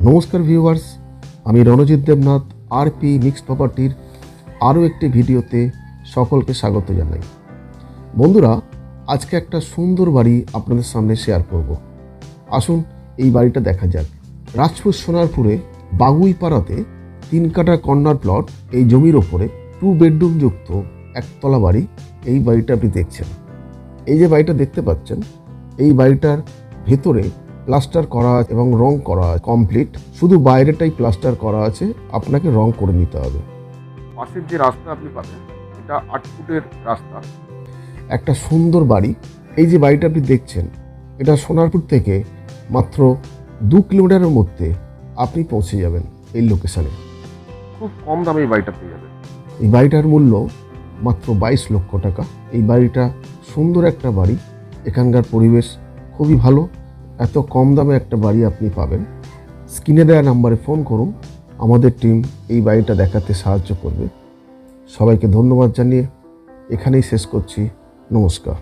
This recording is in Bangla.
নমস্কার ভিউয়ার্স, আমি রণজিৎ দেবনাথ আরপি মিক্সড প্রপার্টির আরও একটি ভিডিওতে সকলকে স্বাগত জানাই। বন্ধুরা, আজকে একটা সুন্দর বাড়ি আপনাদের সামনে শেয়ার করব। আসুন এই বাড়িটা দেখা যাক। রাজপুর সোনারপুরে বাগুইপাড়াতে 3 কাঠা কর্নার প্লট, এই জমির ওপরে 2 বেডরুম যুক্ত একতলা বাড়ি। এই বাড়িটা আপনি দেখছেন। এই যে বাড়িটা দেখতে পাচ্ছেন, এই বাড়িটার ভেতরে প্লাস্টার করা এবং রং করা কমপ্লিট, শুধু বাইরেটাই প্লাস্টার করা আছে, আপনাকে রং করে নিতে হবে। পাশের যে রাস্তা আপনি পাবেন, এটা 8 ফুটের রাস্তা। একটা সুন্দর বাড়ি। এই যে বাড়িটা আপনি দেখছেন, এটা সোনারপুর থেকে মাত্র 2 কিলোমিটারের মধ্যে আপনি পৌঁছে যাবেন এই লোকেশানে। খুব কম দামে এই বাড়িটা পেয়ে যাবেন। এই বাড়িটার মূল্য মাত্র 22 লক্ষ টাকা। এই বাড়িটা সুন্দর একটা বাড়ি, এখানকার পরিবেশ খুবই ভালো। এত কম দামে একটা বাড়ি আপনি পাবেন। স্ক্রিনে দেওয়া নাম্বারে ফোন করুন, আমাদের টিম এই বাড়িটা দেখাতে সাহায্য করবে। সবাইকে ধন্যবাদ জানিয়ে এখানেই শেষ করছি। নমস্কার।